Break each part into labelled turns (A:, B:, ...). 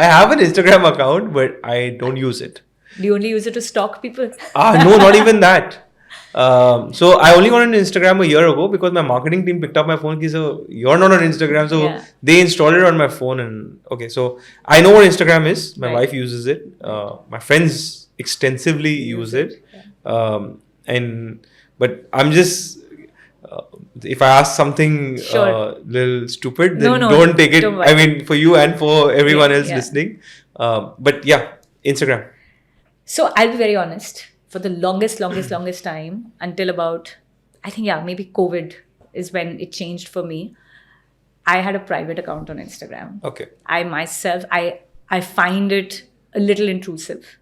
A: I have an Instagram account, but I don't use it.
B: Do you only use it to stalk people?
A: No, not even that. So I only got on Instagram a year ago because my marketing team picked up my phone. So you're not on Instagram, so
B: Yeah.
A: they installed it on my phone. And okay, so I know what Instagram is. My
B: Right.
A: wife uses it. My friends extensively use it. But I'm just if I ask something
B: Sure.
A: little stupid, then
B: No,
A: don't take it.
B: don't worry.
A: I mean, for you and for everyone else
B: Yeah.
A: listening. But yeah, Instagram.
B: So I'll be very honest. For the longest time, until about, I think, maybe COVID is when it changed for me. I had a private account on Instagram.
A: Okay.
B: I myself, I find it a little intrusive.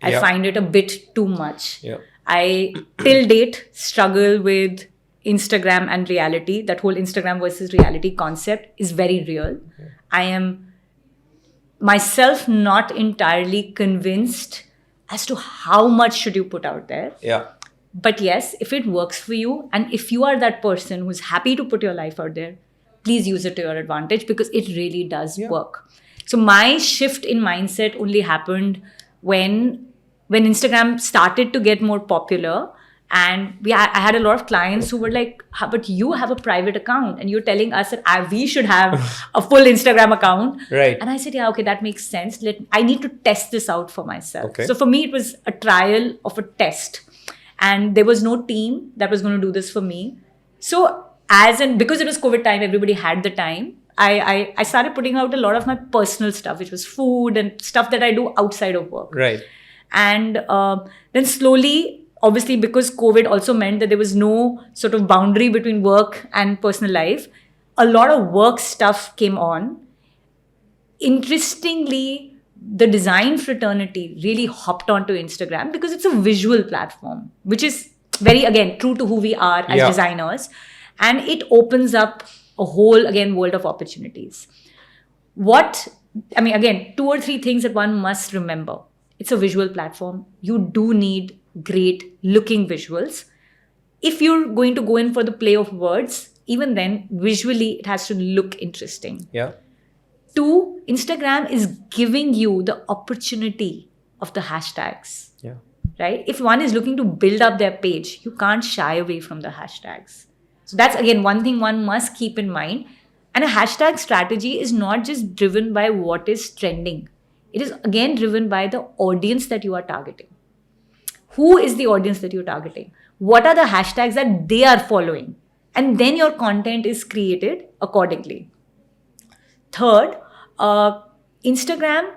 B: I
A: Yeah.
B: find it a bit too much.
A: Yeah.
B: I, till date, struggle with Instagram and reality. That whole Instagram versus reality concept is very real. I am myself not entirely convinced as to how much should you put out there.
A: Yeah.
B: But yes, if it works for you, and if you are that person who's happy to put your life out there, please use it to your advantage, because it really does work. So my shift in mindset only happened when Instagram started to get more popular. And I had a lot of clients who were like, but you have a private account and you're telling us that we should have a full Instagram account.
A: Right.
B: And I said, yeah, okay, that makes sense. I need to test this out for myself.
A: Okay.
B: So for me, it was a trial of a test. And there was no team that was going to do this for me. So because it was COVID time, everybody had the time. I started putting out a lot of my personal stuff, which was food and stuff that I do outside of work.
A: Right.
B: And then slowly, obviously, because COVID also meant that there was no sort of boundary between work and personal life, a lot of work stuff came on. Interestingly, the design fraternity really hopped onto Instagram because it's a visual platform, which is very, again, true to who we are as designers. And it opens up a whole, again, world of opportunities. Again, 2 or 3 things that one must remember. It's a visual platform. You do need great looking visuals. If you're going to go in for the play of words, even then, visually, it has to look interesting.
A: Yeah.
B: 2, Instagram is giving you the opportunity of the hashtags.
A: Yeah.
B: Right? If one is looking to build up their page, you can't shy away from the hashtags. So that's, again, one thing one must keep in mind. And a hashtag strategy is not just driven by what is trending. It is, again, driven by the audience that you are targeting. Who is the audience that you're targeting? What are the hashtags that they are following? And then your content is created accordingly. Third, Instagram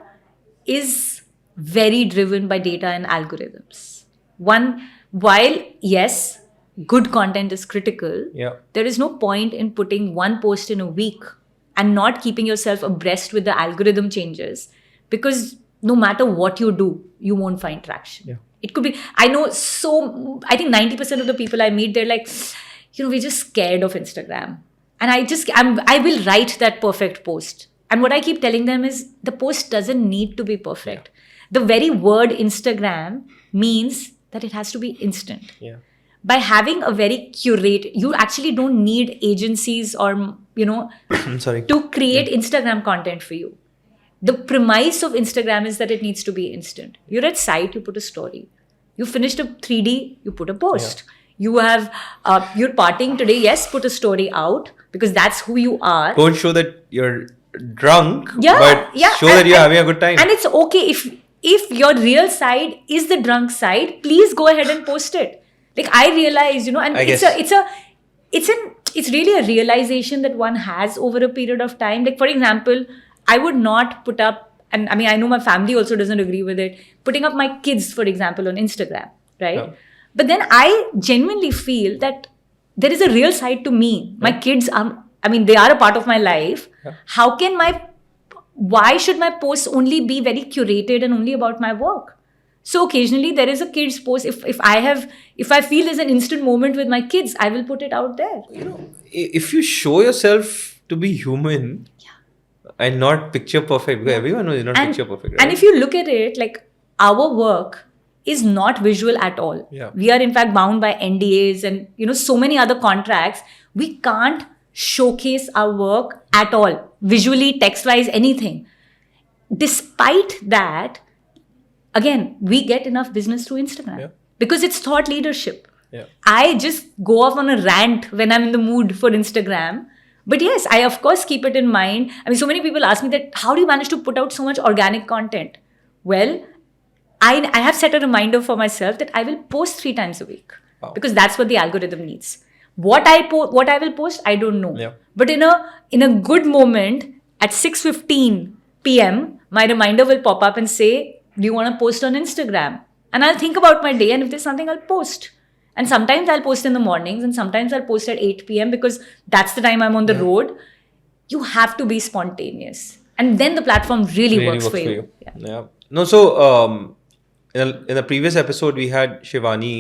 B: is very driven by data and algorithms. While yes, good content is critical, there is no point in putting one post in a week and not keeping yourself abreast with the algorithm changes, because no matter what you do, you won't find traction.
A: Yeah.
B: It could be, I think 90% of the people I meet, they're like, we're just scared of Instagram. And I will write that perfect post. And what I keep telling them is the post doesn't need to be perfect. Yeah. The very word Instagram means that it has to be instant.
A: Yeah.
B: By having a very curated, you actually don't need agencies or, to create Instagram content for you. The premise of Instagram is that it needs to be instant. You're at site, you put a story. You finished a 3D, you put a post. Yeah. You have, you're partying today, yes, put a story out, because that's who you are.
A: Don't show that you're drunk, but show that you're having a good time.
B: And it's okay if your real side is the drunk side, please go ahead and post it. Like I realize, and it's really a realization that one has over a period of time. Like, for example, I would not put up, and I know my family also doesn't agree with it, putting up my kids, for example, on Instagram, right? Yeah. But then I genuinely feel that there is a real side to me. My kids they are a part of my life. Yeah. Why should my posts only be very curated and only about my work? So occasionally there is a kids post. If I feel there's an instant moment with my kids, I will put it out there.
A: If you show yourself to be human, and not picture perfect, because everyone knows you're not picture perfect, right?
B: And if you look at it, like, our work is not visual at all.
A: Yeah.
B: We are in fact bound by NDAs and so many other contracts. We can't showcase our work at all, visually, text-wise, anything. despite that, again, we get enough business through Instagram
A: Yeah.
B: because it's thought leadership.
A: Yeah.
B: I just go off on a rant when I'm in the mood for Instagram. But yes, I of course keep it in mind. I mean, so many people ask me that, how do you manage to put out so much organic content? Well, I have set a reminder for myself that I will post 3 times a week
A: Wow.
B: because that's what the algorithm needs. What I will post, I don't know.
A: Yeah.
B: But in a good moment at 6:15 p.m., my reminder will pop up and say, "Do you want to post on Instagram?" And I'll think about my day, and if there's something, I'll post. And sometimes I'll post in the mornings, and sometimes I'll post at 8 p.m. because that's the time I'm on the road. You have to be spontaneous, and then the platform really works for you.
A: Yeah. No, so in a previous episode we had Shivani